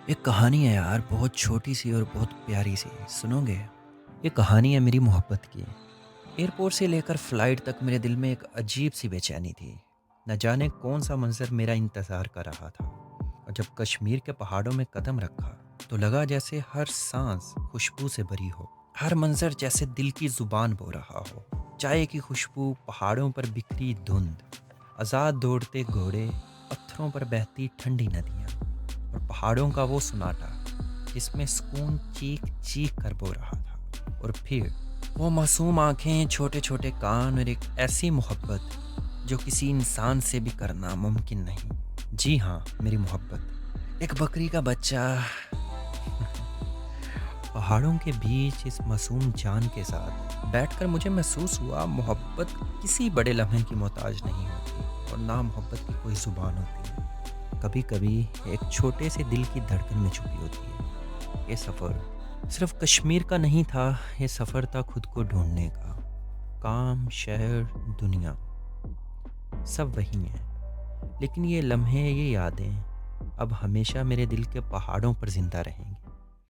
ایک کہانی ہے یار، بہت چھوٹی سی اور بہت پیاری سی، سنو گے؟ یہ کہانی ہے میری محبت کی۔ ایئرپورٹ سے لے کر فلائٹ تک میرے دل میں ایک عجیب سی بے چینی تھی۔ نہ جانے کون سا منظر میرا انتظار کر رہا تھا، اور جب کشمیر کے پہاڑوں میں قدم رکھا تو لگا جیسے ہر سانس خوشبو سے بھری ہو، ہر منظر جیسے دل کی زبان بول رہا ہو۔ چائے کی خوشبو، پہاڑوں پر بکھری دھند، آزاد دوڑتے گھوڑے، پتھروں پر بہتی ٹھنڈی ندیاں، اور پہاڑوں کا وہ سناٹا جس میں سکون چیخ چیخ کر بو رہا تھا۔ اور پھر وہ معصوم آنکھیں، چھوٹے چھوٹے کان، اور ایک ایسی محبت جو کسی انسان سے بھی کرنا ممکن نہیں۔ جی ہاں، میری محبت، ایک بکری کا بچہ پہاڑوں کے بیچ اس معصوم جان کے ساتھ بیٹھ کر مجھے محسوس ہوا محبت کسی بڑے لمحے کی محتاج نہیں ہوتی، اور نہ محبت کی کوئی زبان ہوتی ہے۔ کبھی کبھی ایک چھوٹے سے دل کی دھڑکن میں چھپی ہوتی ہے۔ یہ سفر صرف کشمیر کا نہیں تھا، یہ سفر تھا خود کو ڈھونڈنے کا۔ کام، شہر، دنیا، سب وہی ہیں، لیکن یہ لمحے، یہ یادیں اب ہمیشہ میرے دل کے پہاڑوں پر زندہ رہیں